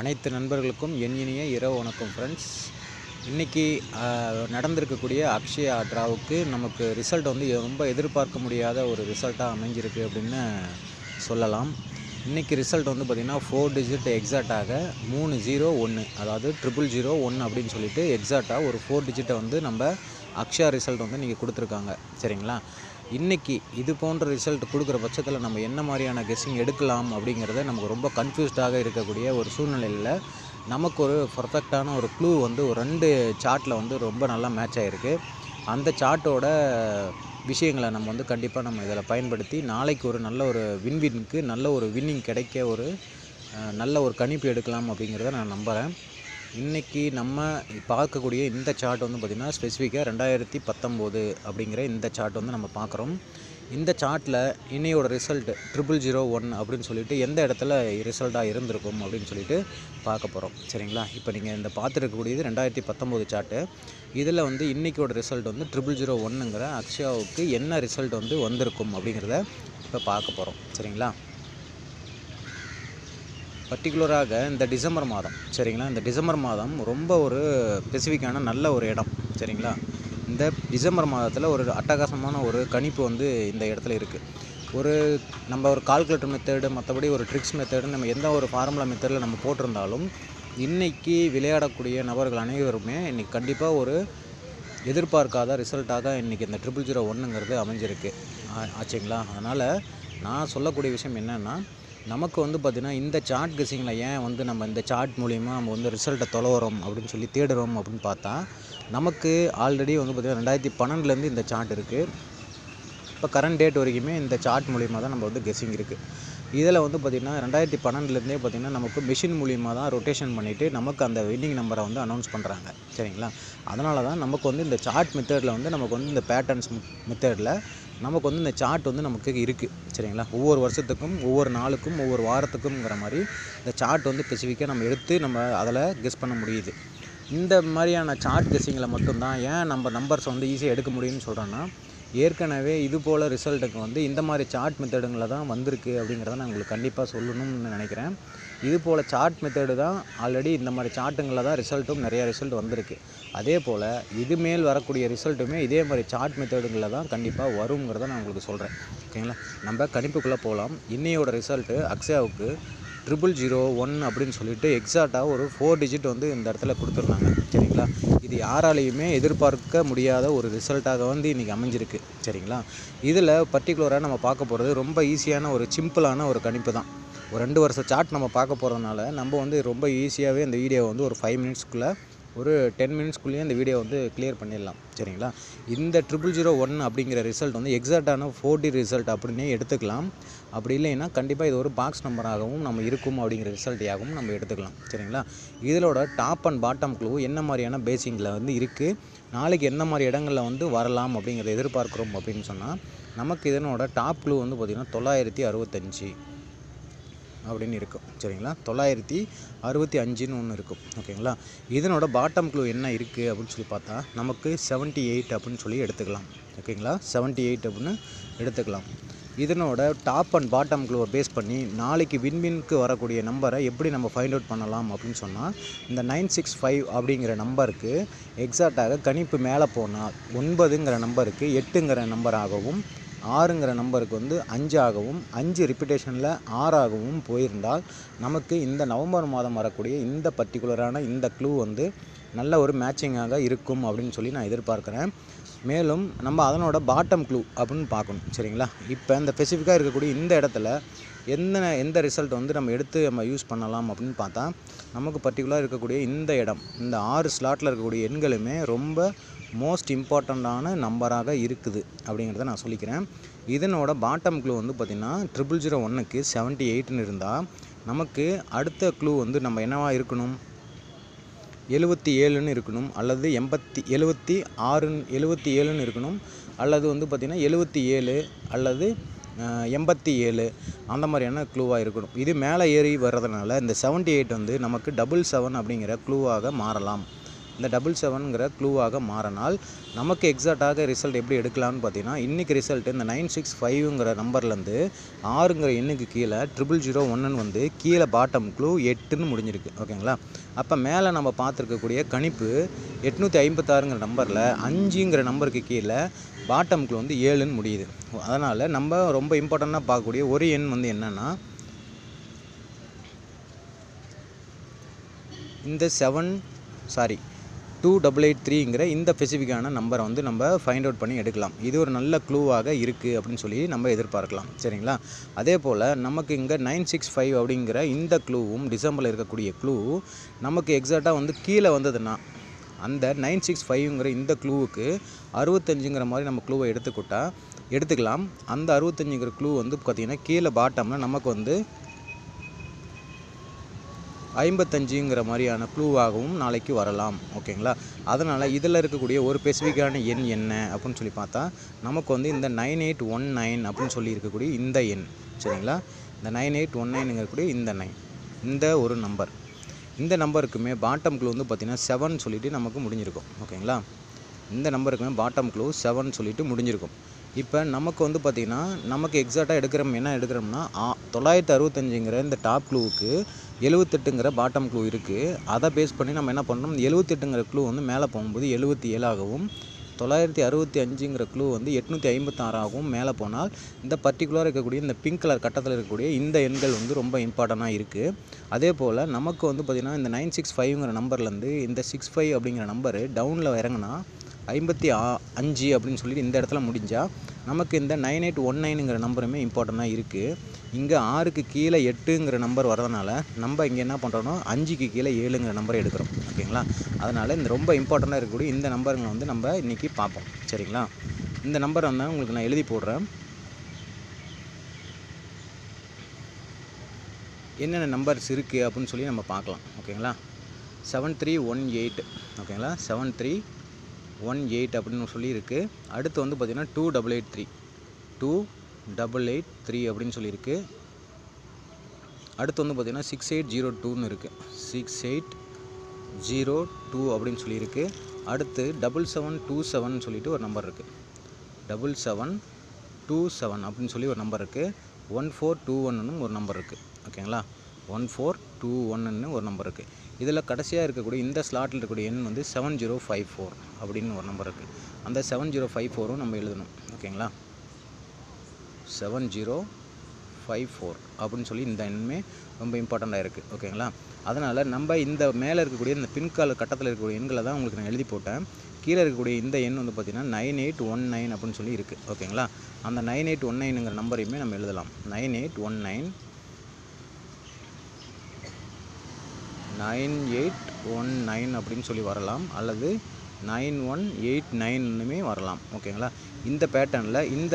அனைத்து நண்பர்களுக்கும் என் இனிய இரவு வணக்கம் ஃப்ரெண்ட்ஸ். இன்றைக்கி நடந்திருக்கக்கூடிய அக்ஷயா ட்ராவுக்கு நமக்கு ரிசல்ட் வந்து ரொம்ப எதிர்பார்க்க முடியாத ஒரு ரிசல்ட்டாக அமைஞ்சிருக்கு அப்படின்னு சொல்லலாம். இன்றைக்கி ரிசல்ட் வந்து பார்த்திங்கன்னா 4 டிஜிட் எக்ஸாக்டாக 301, அதாவது 0001 அப்படின்னு சொல்லிட்டு எக்ஸாக்டாக ஒரு 4 டிஜிட்டை வந்து நம்ம அக்ஷயா ரிசல்ட் வந்து நீங்கள் கொடுத்துருக்காங்க. சரிங்களா? இன்றைக்கி இது போன்ற ரிசல்ட் கொடுக்குற பட்சத்தில் நம்ம என்ன மாதிரியான கெஸ்ஸிங் எடுக்கலாம் அப்படிங்கிறத நமக்கு ரொம்ப கன்ஃபியூஸ்டாக இருக்கக்கூடிய ஒரு சூழ்நிலையில் நமக்கு ஒரு பர்ஃபெக்டான ஒரு க்ளூ வந்து ஒரு 2 சார்ட்டில் வந்து ரொம்ப நல்லா மேட்ச் ஆகிருக்கு. அந்த சார்ட்டோட விஷயங்களை நம்ம வந்து கண்டிப்பாக நம்ம இதில் பயன்படுத்தி நாளைக்கு ஒரு நல்ல ஒரு வின்வின்க்கு நல்ல ஒரு வின்னிங் கிடைக்க ஒரு நல்ல ஒரு கணிப்பு எடுக்கலாம் அப்படிங்கிறத நான் நம்புகிறேன். இன்றைக்கி நம்ம பார்க்கக்கூடிய இந்த சார்ட் வந்து பார்த்திங்கன்னா ஸ்பெசிஃபிக்காக 2019 அப்படிங்கிற இந்த சார்ட் வந்து நம்ம பார்க்குறோம். இந்த சார்ட்டில் இன்னையோட ரிசல்ட் 0001 அப்படின்னு சொல்லிட்டு எந்த இடத்துல ரிசல்ட்டாக இருந்திருக்கும் அப்படின்னு சொல்லிட்டு பார்க்க போகிறோம். சரிங்களா? இப்போ நீங்கள் இந்த பார்த்துருக்கக்கூடியது 2019 சார்ட்டு. இதில் வந்து இன்றைக்கியோட ரிசல்ட் வந்து 0001ங்கிற அக்ஷயாவுக்கு என்ன ரிசல்ட் வந்து வந்திருக்கும் அப்படிங்கிறத இப்போ பார்க்க போகிறோம். சரிங்களா? பர்டிகுலராக இந்த டிசம்பர் மாதம், சரிங்களா, இந்த டிசம்பர் மாதம் ரொம்ப ஒரு ஸ்பெசிஃபிக்கான நல்ல ஒரு இடம். சரிங்களா? இந்த டிசம்பர் மாதத்தில் ஒரு அட்டகாசமான ஒரு கணிப்பு வந்து இந்த இடத்துல இருக்குது. நம்ம ஒரு கால்குலேட்டர் மெத்தடு, மற்றபடி ஒரு ட்ரிக்ஸ் மெத்தடு, நம்ம எந்த ஒரு ஃபார்முலா மெத்தடில் நம்ம போட்டிருந்தாலும் இன்றைக்கி விளையாடக்கூடிய நபர்கள் அனைவருமே இன்றைக்கி கண்டிப்பாக ஒரு எதிர்பார்க்காத ரிசல்ட்டாக இன்றைக்கி இந்த 0001ங்கிறது அமைஞ்சிருக்கு ஆச்சுங்களா? அதனால் நான் சொல்லக்கூடிய விஷயம் என்னென்னா, நமக்கு வந்து பார்த்திங்கன்னா இந்த சார்ட் கெஸ்ஸிங்கில் ஏன் வந்து நம்ம இந்த சார்ட் மூலிமா நம்ம வந்து ரிசல்ட்டை தொலைவுறோம் அப்படின்னு சொல்லி தேடுறோம் அப்படின்னு பார்த்தா, நமக்கு ஆல்ரெடி வந்து பார்த்திங்கன்னா 2012லேருந்து இந்த சார்ட் இருக்குது. இப்போ கரண்ட் டேட் வரைக்குமே இந்த சார்ட் மூலிமா தான் நம்ம வந்து கெஸ்ஸிங் இருக்குது. இதில் வந்து பார்த்திங்கன்னா 2012லேருந்தே பார்த்திங்கன்னா நமக்கு மிஷின் மூலிமா தான் ரொட்டேஷன் பண்ணிவிட்டு நமக்கு அந்த வின்னிங் நம்பரை வந்து அனௌன்ஸ் பண்ணுறாங்க. சரிங்களா? அதனால தான் நமக்கு வந்து இந்த சார்ட் மெத்தடில் வந்து நமக்கு வந்து இந்த பேட்டர்ன்ஸ் மெத்தடில் நமக்கு வந்து இந்த சார்ட் வந்து நமக்கு இருக்குது. சரிங்களா? ஒவ்வொரு வருஷத்துக்கும், ஒவ்வொரு நாளுக்கும், ஒவ்வொரு வாரத்துக்குங்கிற மாதிரி இந்த சார்ட் வந்து ஸ்பெசிஃபிக்காக நம்ம எடுத்து நம்ம அதில் கெஸ் பண்ண முடியுது. இந்த மாதிரியான சார்ட் கெஸ்ஸிங்கில் மட்டும்தான் ஏன் நம்ம நம்பர்ஸ் வந்து ஈஸியாக எடுக்க முடியும்னு சொல்கிறோன்னா, ஏற்கனவே இது போல் ரிசல்ட்டுக்கு வந்து இந்த மாதிரி சார்ட் மெத்தடுங்களில் தான் வந்திருக்கு அப்படிங்கிறத நான் உங்களுக்கு கண்டிப்பாக சொல்லணும்னு நினைக்கிறேன். இது போல் சார்ட் மெத்தடு தான் ஆல்ரெடி இந்த மாதிரி சார்ட்டுங்களில் தான் ரிசல்ட்டும் நிறையா ரிசல்ட் வந்திருக்கு. அதே போல் இது மேல் வரக்கூடிய ரிசல்ட்டுமே இதே மாதிரி சார்ட் மெத்தடுங்களில் தான் கண்டிப்பாக வருங்கிறத நான் உங்களுக்கு சொல்கிறேன். ஓகேங்களா? நம்ம கணிப்புக்குள்ளே போகலாம். இன்னையோட ரிசல்ட்டு அக்ஷயாவுக்கு 0001 அப்படின்னு சொல்லிட்டு எக்ஸாக்டாக ஒரு 4 டிஜிட் வந்து இந்த இடத்துல கொடுத்துருந்தாங்க. சரிங்களா? இது யாராலையுமே எதிர்பார்க்க முடியாத ஒரு ரிசல்ட்டாக வந்து இன்றைக்கி அமைஞ்சிருக்கு. சரிங்களா? இதில் பர்டிகுலராக நம்ம பார்க்க போகிறது ரொம்ப ஈஸியான ஒரு சிம்பிளான ஒரு கணிப்பு தான். ஒரு 2 வருஷ சார்ட் நம்ம பார்க்க போகிறதுனால நம்ம வந்து ரொம்ப ஈஸியாகவே இந்த வீடியோவை வந்து ஒரு 5 மினிட்ஸ்க்குள்ளே ஒரு 10 மினிட்ஸ்க்குள்ளேயே இந்த வீடியோ வந்து கிளியர் பண்ணிடலாம். சரிங்களா? இந்த 0001 அப்படிங்கிற ரிசல்ட் வந்து எக்ஸாக்டான 4D ரிசல்ட் அப்படின்னே எடுத்துக்கலாம். அப்படி இல்லைன்னா கண்டிப்பாக இது ஒரு பாக்ஸ் நம்பராகவும் நம்ம இருக்கும் அப்படிங்கிற ரிசல்ட்டையாகவும் நம்ம எடுத்துக்கலாம். சரிங்களா? இதோட டாப் அண்ட் பாட்டம் க்ளூ என்ன மாதிரியான பேசிங்கில் வந்து இருக்குது, நாளைக்கு என்ன மாதிரி இடங்களில் வந்து வரலாம் அப்படிங்கிறத எதிர்பார்க்குறோம் அப்படின்னு சொன்னால், நமக்கு இதனோட டாப் க்ளூ வந்து பார்த்திங்கன்னா 965 அப்படின்னு இருக்கும். சரிங்களா? 965ன்னு ஒன்று இருக்கும். ஓகேங்களா? இதனோட பாட்டம் க்ளூ என்ன இருக்குது அப்படின்னு சொல்லி பார்த்தா நமக்கு 78 அப்படின்னு சொல்லி எடுத்துக்கலாம். ஓகேங்களா? 78 அப்படின்னு எடுத்துக்கலாம். இதனோட டாப் அண்ட் பாட்டம் க்ளூவை பேஸ் பண்ணி நாளைக்கு வின்வின்க்கு வரக்கூடிய நம்பரை எப்படி நம்ம ஃபைண்ட் அவுட் பண்ணலாம் அப்படின்னு சொன்னால், இந்த 965 அப்படிங்கிற நம்பருக்கு எக்ஸாக்டாக கணிப்பு மேலே போனால் 9ங்கிற நம்பருக்கு 8ங்கிற நம்பராகவும், 6ங்கிற நம்பருக்கு வந்து 5 ஆகவும், 5 ரிப்பீட்டேஷனில் 6 ஆகவும் போயிருந்தால் நமக்கு இந்த நவம்பர் மாதம் வரக்கூடிய இந்த பர்டிகுலரான இந்த க்ளூ வந்து நல்ல ஒரு மேட்சிங்காக இருக்கும் அப்படின்னு சொல்லி நான் எதிர்பார்க்குறேன். மேலும் நம்ம அதனோட பாட்டம் க்ளூ அப்படின்னு பார்க்கணும். சரிங்களா? இப்போ இந்த ஸ்பெசிஃபிக்காக இருக்கக்கூடிய இந்த இடத்துல எந்த ரிசல்ட் வந்து நம்ம எடுத்து நம்ம யூஸ் பண்ணலாம் அப்படின்னு பார்த்தா, நமக்கு பர்டிகுலராக இருக்கக்கூடிய இந்த இடம், இந்த 6 ஸ்லாட்டில் இருக்கக்கூடிய எண்களுமே ரொம்ப மோஸ்ட் இம்பார்ட்டண்ட்டான நம்பராக இருக்குது அப்படிங்கிறத நான் சொல்லிக்கிறேன். இதனோட பாட்டம் க்ளூ வந்து பார்த்திங்கன்னா 0001க்கு 78ன்னு இருந்தால் நமக்கு அடுத்த க்ளூ வந்து நம்ம என்னவாக இருக்கணும், 77ன்னு இருக்கணும், அல்லது 77ன்னு இருக்கணும், அல்லது வந்து பார்த்திங்கன்னா 77 அல்லது 87 அந்த மாதிரியான க்ளூவாக இருக்கணும். இது மேலே ஏறி வர்றதுனால இந்த 78 வந்து நமக்கு 77 அப்படிங்கிற க்ளூவாக மாறலாம். இந்த 777ங்கிற க்ளூவாக மாறினால் நமக்கு எக்ஸாக்டாக ரிசல்ட் எப்படி எடுக்கலாம்னு பார்த்தீங்கன்னா, இன்றைக்கி ரிசல்ட் இந்த 965ங்கிற நம்பர்லேருந்து 6ங்கிற எண்ணுக்கு கீழே 0001 வந்து கீழே பாட்டம் க்ளூ 8ன்னு முடிஞ்சிருக்கு. ஓகேங்களா? அப்போ மேலே நம்ம பார்த்துருக்கக்கூடிய கணிப்பு 856ங்கிற நம்பரில் 5ங்கிற நம்பருக்கு கீழே பாட்டம் க்ளூ வந்து 7ன்னு முடியுது. அதனால் நம்ம ரொம்ப இம்பார்ட்டண்ட்டாக பார்க்கக்கூடிய ஒரு எண் வந்து என்னென்னா, இந்த 2883ங்கிற இந்த ஸ்பெசிஃபிக்கான நம்பரை வந்து நம்ம ஃபைண்ட் அவுட் பண்ணி எடுக்கலாம். இது ஒரு நல்ல க்ளூவாக இருக்குது அப்படின்னு சொல்லி நம்ம எதிர்பார்க்கலாம். சரிங்களா? அதே போல் நமக்கு இங்கே 965 அப்படிங்கிற இந்த க்ளூவும் டிசம்பரில் இருக்கக்கூடிய க்ளூ நமக்கு எக்ஸாக்டாக வந்து கீழே வந்ததுன்னா, அந்த 965ங்கிற இந்த க்ளூவுக்கு 65ங்கிற மாதிரி நம்ம க்ளூவை எடுத்துக்கலாம். அந்த 65ங்கிற க்ளூ வந்து பார்த்திங்கன்னா கீழே பாட்டமில் நமக்கு வந்து 55ங்கிற மாதிரியான க்ளூவாகவும் நாளைக்கு வரலாம். ஓகேங்களா? அதனால் இதில் இருக்கக்கூடிய ஒரு ஸ்பெசிஃபிக்கான எண் என்ன அப்படின்னு சொல்லி பார்த்தா, நமக்கு வந்து இந்த 9819 அப்படின்னு சொல்லி இருக்கக்கூடிய இந்த எண். சரிங்களா? இந்த 9819ங்கக்கூடிய இந்த 9 இந்த ஒரு நம்பர், இந்த நம்பருக்குமே பாட்டம் க்ளூ வந்து பார்த்திங்கன்னா 7 சொல்லிட்டு நமக்கு முடிஞ்சிருக்கும். ஓகேங்களா? இந்த நம்பருக்குமே பாட்டம் க்ளூ 7 சொல்லிட்டு முடிஞ்சிருக்கும். இப்போ நமக்கு வந்து பார்த்திங்கன்னா நமக்கு எக்ஸாக்டாக என்ன எடுக்கிறோம்னா 965ங்கிற இந்த டாப் க்ளூவுக்கு 78ங்கிற பாட்டம் க்ளூ இருக்குது. அதை பேஸ் பண்ணி நம்ம என்ன பண்ணுறோம், 78ங்கிற க்ளூ வந்து மேலே போகும்போது 77ஆகவும் 965ங்கிற க்ளூ வந்து 856ஆகவும் மேலே போனால் இந்த பர்டிகுலராக இருக்கக்கூடிய இந்த பிங்க் கலர் கட்டத்தில் இருக்கக்கூடிய இந்த எண்கள் வந்து ரொம்ப இம்பார்ட்டண்ட்டாக இருக்குது. அதே போல் நமக்கு வந்து பார்த்திங்கன்னா இந்த 965ங்கிற நம்பர்லேருந்து இந்த 65 அப்படிங்கிற நம்பரு டவுனில் இறங்குனா 55 அப்படின்னு சொல்லிட்டு இந்த இடத்துல முடிஞ்சால் நமக்கு இந்த 9819ங்கிற நம்பருமே இம்பார்ட்டண்ட்டாக இருக்குது. இங்கே 6க்கு கீழே 8ங்கிற நம்பர் வரதுனால நம்ம இங்கே என்ன பண்ணுறோன்னா 5க்கு கீழே 7ங்கிற நம்பரை எடுக்கிறோம். ஓகேங்களா? அதனால் இந்த ரொம்ப இம்பார்ட்டண்ட்டாக இருக்கக்கூடிய இந்த நம்பருங்களை வந்து நம்ம இன்றைக்கி பார்ப்போம். சரிங்களா? இந்த நம்பர் வந்து உங்களுக்கு நான் எழுதி போடுறேன். என்னென்ன நம்பர்ஸ் இருக்குது அப்படின்னு சொல்லி நம்ம பார்க்கலாம். ஓகேங்களா? 7318. ஓகேங்களா? 7318 அப்படின்னு சொல்லி இருக்குது. அடுத்து வந்து பார்த்திங்கன்னா 2883 அப்படின்னு சொல்லியிருக்கு. அடுத்து வந்து பார்த்திங்கன்னா 6802ன்னு இருக்குது. 6802 அப்படின்னு சொல்லியிருக்கு. அடுத்து 7727 சொல்லிட்டு ஒரு நம்பர் இருக்குது. 7727 அப்படின்னு சொல்லி ஒரு நம்பர் இருக்குது. 1421ன்னு ஒரு நம்பர் இருக்குது. ஓகேங்களா? 1421ன்னு ஒரு நம்பர் இருக்குது. இதில் கடைசியாக இருக்கக்கூடிய இந்த ஸ்லாட்டில் இருக்கக்கூடிய எண் வந்து 7054 அப்படின்னு ஒரு நம்பர் இருக்குது. அந்த 7054ம் நம்ம எழுதணும். ஓகேங்களா? 7054 அப்படின்னு சொல்லி இந்த எண்ணுமே ரொம்ப இம்பார்ட்டண்ட்டாக இருக்குது. ஓகேங்களா? அதனால் நம்ம இந்த மேலே இருக்கக்கூடிய இந்த பின்கால கட்டத்தில் இருக்கக்கூடிய எண்களை தான் உங்களுக்கு நான் எழுதி போட்டேன். கீழே இருக்கக்கூடிய இந்த எண் வந்து பார்த்திங்கன்னா 9819 அப்படின்னு சொல்லி இருக்குது. ஓகேங்களா? அந்த 9819ங்கிற நம்பரையுமே நம்ம எழுதலாம். 9819 அப்படின்னு சொல்லி வரலாம், அல்லது 9189னுமே வரலாம். ஓகேங்களா? இந்த பேட்டர்னில் இந்த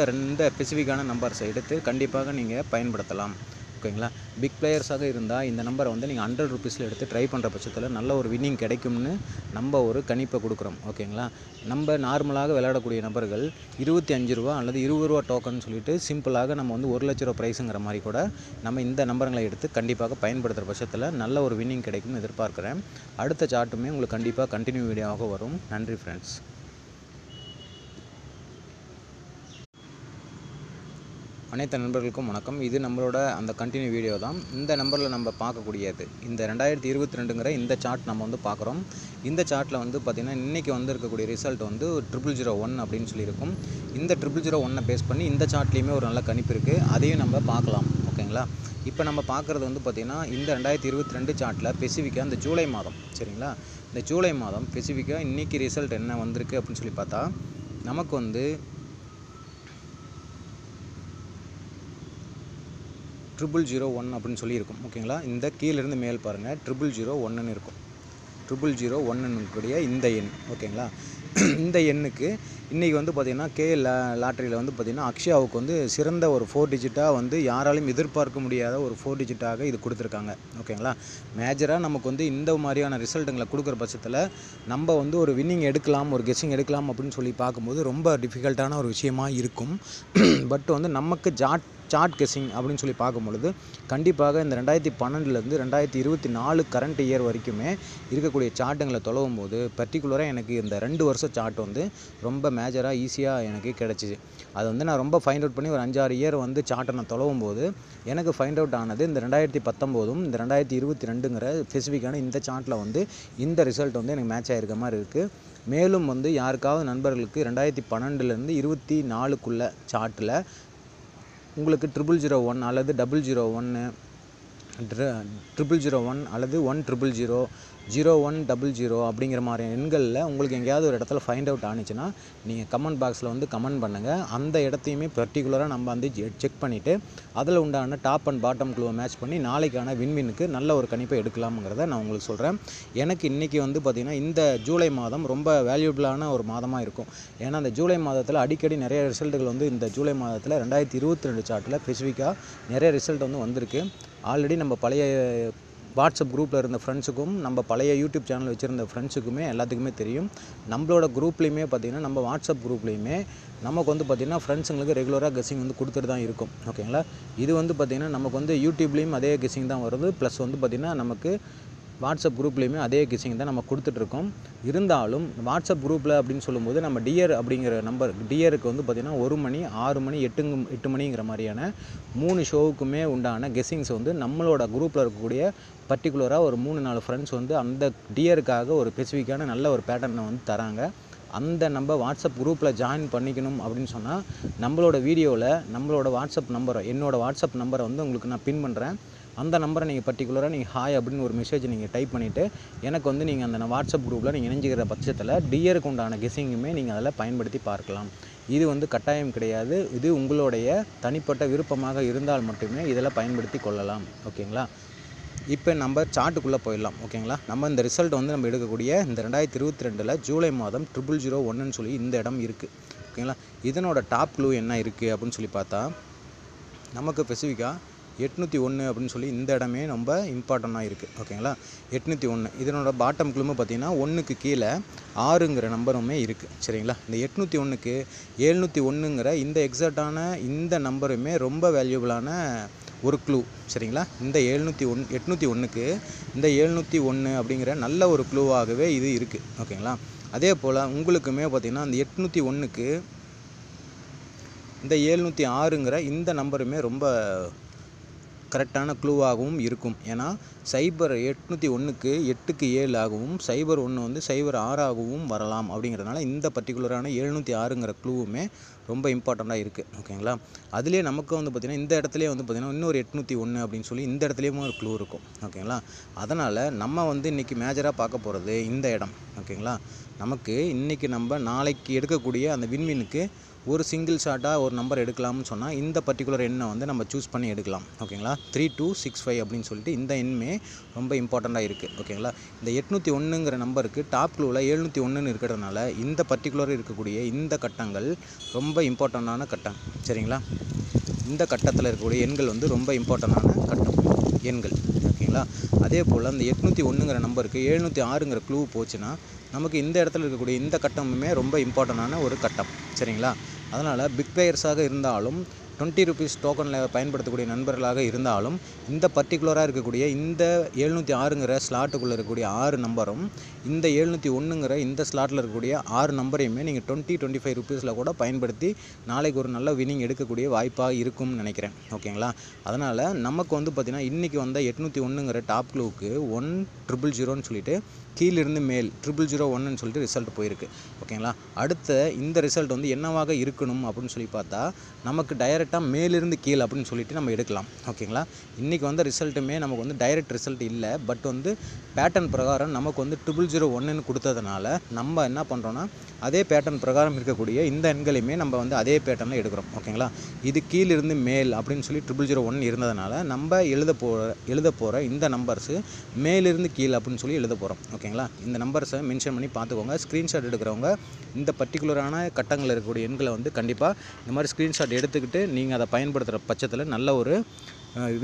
ஸ்பெசிஃபிக்கான நம்பர்ஸை எடுத்து கண்டிப்பாக நீங்கள் பயன்படுத்தலாம். ஓகேங்களா? பிக் பிளேயர்ஸாக இருந்தால் இந்த நம்பரை வந்து நீங்கள் 100 ருபீஸில் எடுத்து ட்ரை பண்ணுற பட்சத்தில் நல்ல ஒரு வின்னிங் கிடைக்கும்னு நம்ம ஒரு கணிப்பை கொடுக்குறோம். ஓகேங்களா? நம்ம நார்மலாக விளையாடக்கூடிய நபர்கள் 25 ரூபா அல்லது 20 ரூபா டோக்கன் சொல்லிட்டு சிம்பிளாக நம்ம வந்து 1 லட்ச ரூபா ப்ரைஸுங்கிற மாதிரி கூட நம்ம இந்த நம்பர்களை எடுத்து கண்டிப்பாக பயன்படுத்துகிற பட்சத்தில் நல்ல ஒரு வின்னிங் கிடைக்கும்னு எதிர்பார்க்குறேன். அடுத்த சார்ட்டுமே உங்களுக்கு கண்டிப்பாக கண்டினியூ வீடியோவாக வரும். நன்றி ஃப்ரெண்ட்ஸ். அனைத்து நண்பர்களுக்கும் வணக்கம். இது நம்மளோட அந்த கண்டினியூ வீடியோ தான். இந்த நம்பரில் நம்ம பார்க்கக்கூடியது இந்த 2022ங்கிற இந்த சார்ட் நம்ம வந்து பார்க்குறோம். இந்த சார்ட்டில் வந்து பார்த்திங்கன்னா இன்றைக்கி வந்து இருக்கக்கூடிய ரிசல்ட் வந்து 0001 அப்படின்னு சொல்லியிருக்கும். இந்த 0001 பேஸ் பண்ணி இந்த சார்ட்லேயுமே ஒரு நல்ல கணிப்பு இருக்குது. அதையும் நம்ம பார்க்கலாம். ஓகேங்களா? இப்போ நம்ம பார்க்குறது வந்து பார்த்திங்கன்னா இந்த 2022 சார்ட்டில் ஸ்பெசிஃபிக்காக இந்த ஜூலை மாதம். சரிங்களா? இந்த ஜூலை மாதம் ஸ்பெசிஃபிக்காக இன்றைக்கி ரிசல்ட் என்ன வந்திருக்கு அப்படின்னு சொல்லி பார்த்தா நமக்கு வந்து 0001 அப்படின்னு சொல்லி இருக்கும். ஓகேங்களா? இந்த கீழேருந்து மேல் பாருங்கள் 0001ன்னு இருக்கும். 0001னுடைய இந்த எண். ஓகேங்களா? இந்த எண்ணுக்கு இன்றைக்கி வந்து பார்த்திங்கன்னா லாட்டரியில் வந்து பார்த்திங்கன்னா அக்ஷயாவுக்கு வந்து சிறந்த ஒரு 4 டிஜிட்டாக வந்து யாராலையும் எதிர்பார்க்க முடியாத ஒரு 4 டிஜிட்டாக இது கொடுத்துருக்காங்க. ஓகேங்களா? மேஜராக நமக்கு வந்து இந்த மாதிரியான ரிசல்ட்டுங்களை கொடுக்குற பட்சத்தில் நம்ம வந்து ஒரு வின்னிங் எடுக்கலாம், ஒரு கெஸ்ஸிங் எடுக்கலாம் அப்படின்னு சொல்லி பார்க்கும்போது ரொம்ப டிஃபிகல்ட்டான ஒரு விஷயமாக இருக்கும். பட் வந்து நமக்கு சார்ட் கெஸ்ஸிங் அப்படின்னு சொல்லி பார்க்கும்பொழுது கண்டிப்பாக இந்த 2012லேருந்து 2024 கரண்ட் இயர் வரைக்குமே இருக்கக்கூடிய சார்ட்டுங்களை தொலைவும் போது பர்டிகுலராக எனக்கு இந்த 2 வருஷம் சார்ட் வந்து ரொம்ப மேஜராக ஈஸியாக எனக்கு கிடச்சிது. அது வந்து நான் ரொம்ப ஃபைண்ட் அவுட் பண்ணி ஒரு 5-6 இயர் வந்து சார்ட்டை நான் தொலைவும் போது எனக்கு ஃபைண்ட் அவுட் ஆனது இந்த 2019 இந்த 2022ங்கிற ஸ்பெசிஃபிக்கான இந்த சார்ட்டில் வந்து இந்த ரிசல்ட் வந்து எனக்கு மேட்ச் ஆகிருக்க மாதிரி இருக்குது. மேலும் வந்து யாருக்காவது நண்பர்களுக்கு 2012லேருந்து 24க்குள்ள சார்ட்டில் உங்களுக்கு 0001 அல்லது 001 001 அல்லது 100 0100 அப்படிங்கிற மாதிரி எண்களில் உங்களுக்கு எங்கேயாவது ஒரு இடத்துல ஃபைண்ட் அவுட் ஆனிச்சுன்னா நீங்கள் கமெண்ட் பாக்ஸில் வந்து கமெண்ட் பண்ணுங்கள். அந்த இடத்தையுமே பர்டிகுலராக நம்ம வந்து செக் பண்ணிவிட்டு அதில் உண்டான டாப் அண்ட் பாட்டம் க்ளூவை மேட்ச் பண்ணி நாளைக்கான வின்வினுக்கு நல்ல ஒரு கணிப்பை எடுக்கலாம்ங்கிறத நான் உங்களுக்கு சொல்கிறேன். எனக்கு இன்றைக்கி வந்து பார்த்திங்கன்னா இந்த ஜூலை மாதம் ரொம்ப வேல்யூபிளான ஒரு மாதமாக இருக்கும். ஏன்னா அந்த ஜூலை மாதத்தில் அடிக்கடி நிறைய ரிசல்ட்டுகள் வந்து இந்த ஜூலை மாதத்தில் 2022 சார்ட்டில் ஸ்பெசிஃபிக்காக நிறைய ரிசல்ட் வந்து வந்திருக்கு. ஆல்ரெடி நம்ம பழைய வாட்ஸ்அப் குரூப்பில் இருந்த ஃப்ரெண்ட்ஸுக்கும் நம்ம பழைய யூடியூப் சேனல் வச்சுருந்த ஃப்ரெண்ட்ஸுக்குமே எல்லாத்துக்குமே தெரியும். நம்மளோட குரூப்லேயுமே பார்த்திங்கன்னா நம்ம வாட்ஸ்அப் குரூப்லேயுமே நமக்கு வந்து பார்த்திங்கன்னா ஃப்ரெண்ட்ஸுங்களுக்கு ரெகுலராக கெஸ்ஸிங் வந்து கொடுத்துட்டு தான் இருக்கும். ஓகேங்களா, இது வந்து பார்த்திங்கன்னா நமக்கு வந்து யூடியூப்லேயும் அதே கெஸ்ஸிங் தான் வருது. ப்ளஸ் வந்து பார்த்திங்கன்னா நமக்கு வாட்ஸ்அப் குரூப்லேயுமே அதே கெஸ்ஸிங் தான் நம்ம கொடுத்துட்ருக்கோம். இருந்தாலும் வாட்ஸ்அப் குரூப்பில் அப்படின்னு சொல்லும்போது நம்ம டியர் அப்படிங்கிற நம்பர் டியருக்கு வந்து பார்த்திங்கன்னா 1 மணி 6 மணி 8 மணிங்கிற மாதிரியான 3 ஷோவுக்குமே உண்டான கெஸ்ஸிங்ஸ் வந்து நம்மளோட குரூப்பில் இருக்கக்கூடிய பர்டிகுலராக ஒரு 3-4 ஃப்ரெண்ட்ஸ் வந்து அந்த டியருக்காக ஒரு ஸ்பெசிஃபிக்கான நல்ல ஒரு பேட்டர்னை வந்து தராங்க. அந்த நம்ம வாட்ஸ்அப் குரூப்பில் ஜாயின் பண்ணிக்கணும் அப்படின்னு சொன்னால் நம்மளோட வீடியோவில் நம்மளோட வாட்ஸ்அப் நம்பரை என்னோடய வாட்ஸ்அப் நம்பரை வந்து உங்களுக்கு நான் பின் பண்ணுறேன். அந்த நம்பரை நீங்கள் பர்டிகுலராக நீங்கள் ஹாய் அப்படின்னு ஒரு மெசேஜ் நீங்கள் டைப் பண்ணிவிட்டு எனக்கு வந்து நீங்கள் அந்த வாட்ஸ்அப் குரூப்பில் நீங்கள் இணைஞ்சிக்கிற பட்சத்தில் டியருக்கு உண்டான கெஸ்ஸிங்குமே நீங்கள் அதில் பயன்படுத்தி பார்க்கலாம். இது வந்து கட்டாயம் கிடையாது. இது உங்களுடைய தனிப்பட்ட விருப்பமாக இருந்தால் மட்டுமே இதில் பயன்படுத்தி கொள்ளலாம். ஓகேங்களா, இப்போ நம்ம சார்ட்டுக்குள்ளே போயிடலாம். ஓகேங்களா, நம்ம இந்த ரிசல்ட் வந்து நம்ம எடுக்கக்கூடிய இந்த 2022 ஜூலை மாதம் 0001ன்னு சொல்லி இந்த இடம் இருக்குது. ஓகேங்களா, இதனோட டாப் க்ளூ என்ன இருக்குது அப்படின்னு சொல்லி பார்த்தா நமக்கு ஸ்பெசிஃபிக்காக 801 அப்படின்னு சொல்லி இந்த இடமே ரொம்ப இம்பார்ட்டண்ட்டாக இருக்குது. ஓகேங்களா, 801 இதனோட பாட்டம் க்ளூமு பார்த்திங்கன்னா 1க்கு கீழே 6ங்கிற நம்பருமே இருக்குது. சரிங்களா, இந்த 801க்கு 701ங்கிற இந்த எக்ஸாக்டான இந்த நம்பருமே ரொம்ப வேல்யூபிளான ஒரு க்ளூ. சரிங்களா, இந்த 801க்கு இந்த 701 அப்படிங்கிற நல்ல ஒரு க்ளூவாகவே இது இருக்குது. ஓகேங்களா, அதே போல் உங்களுக்குமே பார்த்திங்கன்னா அந்த 801க்கு இந்த 706ங்கிற இந்த நம்பருமே ரொம்ப கரெக்டான க்ளூவாகவும் இருக்கும். ஏன்னா 801க்கு 8க்கு 7 ஆகவும் 01 வந்து 06 ஆகவும் வரலாம். அப்படிங்கிறதுனால இந்த பர்டிகுலரான 706ங்கிற க்ளூவுமே ரொம்ப இம்பார்ட்டண்ட்டாக இருக்குது. ஓகேங்களா, அதுலேயே நமக்கு வந்து பார்த்திங்கன்னா இந்த இடத்துலேயே வந்து பார்த்திங்கன்னா இன்னொரு 801 அப்படின்னு சொல்லி இந்த இடத்துலையுமே ஒரு க்ளூ இருக்கும். ஓகேங்களா, அதனால் நம்ம வந்து இன்றைக்கி மேஜராக பார்க்க போகிறது இந்த இடம். ஓகேங்களா, நமக்கு இன்றைக்கி நம்ம நாளைக்கு எடுக்கக்கூடிய அந்த வின்வினுக்கு ஒரு சிங்கிள் ஷாட்டாக ஒரு நம்பர் எடுக்கலாம்னு சொன்னால் இந்த பர்டிகுலர் எண்ணை வந்து நம்ம சூஸ் பண்ணி எடுக்கலாம். ஓகேங்களா, 3265 அப்படின்னு சொல்லிட்டு இந்த எண்ணுமே ரொம்ப இம்பார்ட்டண்ட்டாக இருக்குது. ஓகேங்களா, இந்த 801ங்கிற நம்பருக்கு டாப் க்ளூவில் 701ன்னு இருக்கிறதுனால இந்த பர்டிகுலர் இருக்கக்கூடிய இந்த கட்டங்கள் ரொம்ப இம்பார்ட்டண்டான கட்டம். சரிங்களா, இந்த கட்டத்தில் இருக்கக்கூடிய எண்கள் வந்து ரொம்ப இம்பார்ட்டண்டான கட்டம் எண்கள். ஓகேங்களா, அதே போல் அந்த 801ங்கிற நம்பருக்கு 706ங்கிற க்ளூ போச்சுன்னா நமக்கு இந்த இடத்துல இருக்கக்கூடிய இந்த கட்டமுமே ரொம்ப இம்பார்ட்டண்டான ஒரு கட்டம். சரிங்களா, அதனால் பிக் பிளேயர்ஸாக இருந்தாலும் 20 ருபீஸ் டோக்கனில் பயன்படுத்தக்கூடிய நண்பர்களாக இருந்தாலும் இந்த பர்டிகுலராக இருக்கக்கூடிய இந்த 706ங்கிற ஸ்லாட்டுக்குள்ளே இருக்கக்கூடிய 6 நம்பரும் இந்த 701ங்கிற இந்த ஸ்லாட்டில் இருக்கக்கூடிய 6 நம்பரையுமே நீங்கள் 20-25 ருபீஸில் கூட பயன்படுத்தி நாளைக்கு ஒரு நல்ல வினிங் எடுக்கக்கூடிய வாய்ப்பாக இருக்கும்னு நினைக்கிறேன். ஓகேங்களா, அதனால் நமக்கு வந்து பார்த்திங்கன்னா இன்றைக்கி வந்த 801ங்கிற டாப் க்ளூவுக்கு 1000ன்னு சொல்லிட்டு கீழிருந்து மேல் 0001ன்னு சொல்லிட்டு ரிசல்ட் போயிருக்கு. ஓகேங்களா, அடுத்த இந்த ரிசல்ட் வந்து என்னவாக இருக்கணும் அப்படின்னு சொல்லி பார்த்தா நமக்கு டைரெக்டாக மேலிருந்து கீழ் அப்படின்னு சொல்லிட்டு நம்ம எடுக்கலாம். ஓகேங்களா, இன்றைக்கி வந்த ரிசல்ட்டுமே நமக்கு வந்து டைரக்ட் ரிசல்ட் இல்லை. பட் வந்து பேட்டர்ன் பிரகாரம் நமக்கு வந்து 0001ன்னு கொடுத்ததுனால நம்ம என்ன பண்ணுறோன்னா அதே பேட்டர்ன் பிரகாரம் இருக்கக்கூடிய இந்த எண்களையுமே நம்ம வந்து அதே பேட்டர்னில் எடுக்கிறோம். ஓகேங்களா, இது கீழிருந்து மேல் அப்படின்னு சொல்லி 0001 இருந்ததுனால நம்ம எழுத போகிற இந்த நம்பர்ஸு மேலிருந்து கீழ் அப்படின்னு சொல்லி எழுத போகிறோம். ஓகேங்களா, இந்த நம்பர்ஸை மென்ஷன் பண்ணி பார்த்துக்கோங்க. ஸ்க்ரீன்ஷாட் எடுக்கிறவங்க இந்த பர்டிகுலரான கட்டங்களில் இருக்கக்கூடிய எண்களை வந்து கண்டிப்பாக இந்த மாதிரி ஸ்க்ரீன்ஷாட் எடுத்துக்கிட்டு நீங்கள் அதை பயன்படுத்துகிற பட்சத்தில் நல்ல ஒரு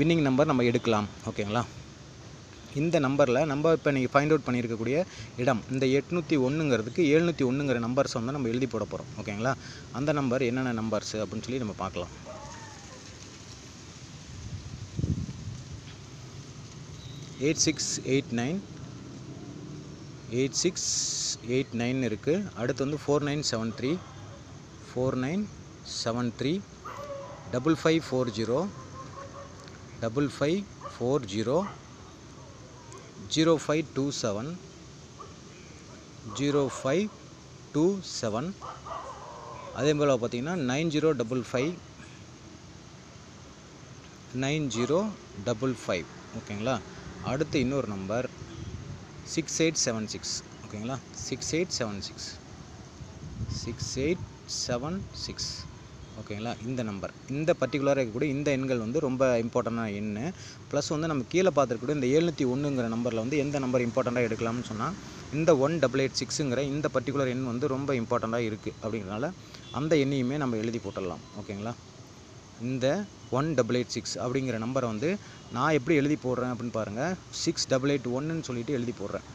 வின்னிங் நம்பர் நம்ம எடுக்கலாம். ஓகேங்களா, இந்த நம்பரில் நம்ம இப்போ நீங்கள் ஃபைண்ட் அவுட் பண்ணியிருக்கக்கூடிய இடம் இந்த 801ங்கிறதுக்கு 701ங்கிற நம்பர்ஸ் வந்து நம்ம எழுதி போட போகிறோம். ஓகேங்களா, அந்த நம்பர் என்னென்ன நம்பர்ஸு அப்படின்னு சொல்லி நம்ம பார்க்கலாம். 8689 இருக்குது. அடுத்து வந்து 4973 5540 0527 அதே போல் பார்த்தீங்கன்னா 9055 ஓகேங்களா. அடுத்து இன்னொரு நம்பர் 6876 ஓகேங்களா. 6876 ஓகேங்களா. இந்த நம்பர் இந்த பர்டிகுலராக இருக்கக்கூடிய இந்த எண்கள் வந்து ரொம்ப இம்பார்ட்டண்டான எண். ப்ளஸ் வந்து நம்ம கீழே பார்த்துருக்கக்கூடிய இந்த 701ங்கிற நம்பரில் வந்து எந்த நம்பர் இம்பார்ட்டண்ட்டாக எடுக்கலாம்னு சொன்னால் இந்த 1886ங்கிற இந்த பர்டிகுலர் எண் வந்து ரொம்ப இம்பார்ட்டண்ட்டாக இருக்குது. அப்படிங்கிறனால அந்த எண்ணையுமே நம்ம எழுதி போட்டுடலாம் ஓகேங்களா. இந்த 1886 அப்படிங்கிற நம்பரை வந்து நான் எப்படி எழுதி போடுறேன் அப்படின்னு பாருங்கள். 6881ன்னு சொல்லிட்டு எழுதி போடுறேன்.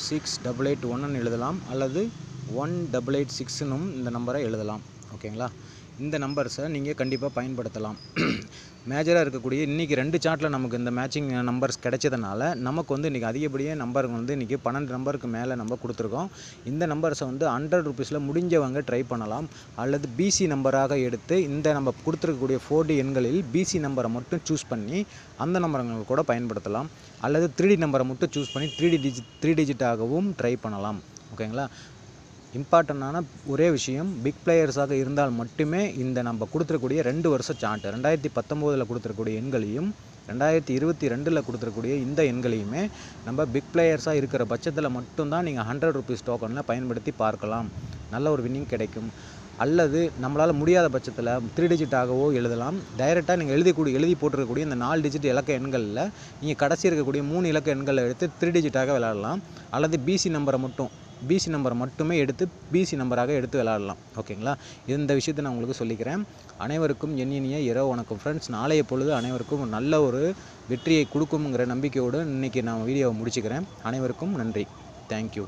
6881ன்னு எழுதலாம், அல்லது 1886ன்னும் இந்த நம்பரை எழுதலாம் ஓகேங்களா. இந்த நம்பர்ஸை நீங்கள் கண்டிப்பாக பயன்படுத்தலாம். மேஜராக இருக்கக்கூடிய இன்றைக்கி 2 சார்ட்டில் நமக்கு இந்த மேட்சிங் நம்பர்ஸ் கிடைச்சதுனால நமக்கு வந்து இன்றைக்கி அதிகப்படியாக நம்பர் வந்து இன்றைக்கி 12 நம்பருக்கு மேலே நம்ம கொடுத்துருக்கோம். இந்த நம்பர்ஸை வந்து 100 ரூபீஸில் முடிஞ்சவங்க ட்ரை பண்ணலாம். அல்லது பிசி நம்பராக எடுத்து இந்த நம்ம கொடுத்துருக்கக்கூடிய 4D எண்களில் பிசி நம்பரை மட்டும் சூஸ் பண்ணி அந்த நம்பர்கள் கூட பயன்படுத்தலாம். அல்லது 3D நம்பரை மட்டும் சூஸ் பண்ணி 3 டிஜிட்டாகவும் ட்ரை பண்ணலாம் ஓகேங்களா. இம்பார்ட்டண்டான ஒரே விஷயம், பிக் பிளேயர்ஸாக இருந்தால் மட்டுமே இந்த நம்ம கொடுத்துருக்கூடிய 2 வருஷ சார்ட் 2019 கொடுத்துருக்கூடிய எண்களையும் 2022 கொடுத்துருக்கூடிய இந்த எண்களையுமே நம்ம பிக் பிளேயர்ஸாக இருக்கிற பட்சத்தில் மட்டும்தான் நீங்கள் 100 ரூபீஸ் டோக்கனில் பயன்படுத்தி பார்க்கலாம். நல்ல ஒரு வின்னிங் கிடைக்கும். அல்லது நம்மளால் முடியாத பட்சத்தில் 3 டிஜிட்டாகவோ எழுதலாம். டைரெக்டாக நீங்கள் எழுதி போட்டிருக்கக்கூடிய இந்த 4 டிஜிட் இலக்க எண்களில் நீங்கள் கடைசி இருக்கக்கூடிய 3 இலக்க எண்களை எடுத்து 3 டிஜிட்டாக விளையாடலாம். அல்லது பிசி நம்பரை மட்டுமே எடுத்து பிசி நம்பராக எடுத்து விளையாடலாம் ஓகேங்களா. இந்த விஷயத்தை நான் உங்களுக்கு சொல்லிக்கிறேன். அனைவருக்கும் இனிய இரவு வணக்கம் ஃப்ரெண்ட்ஸ். நாளைய பொழுது அனைவருக்கும் நல்ல ஒரு வெற்றியை கொடுக்குங்கிற நம்பிக்கையோடு இன்றைக்கி நான் வீடியோவை முடிச்சுக்கிறேன். அனைவருக்கும் நன்றி. தேங்க்யூ.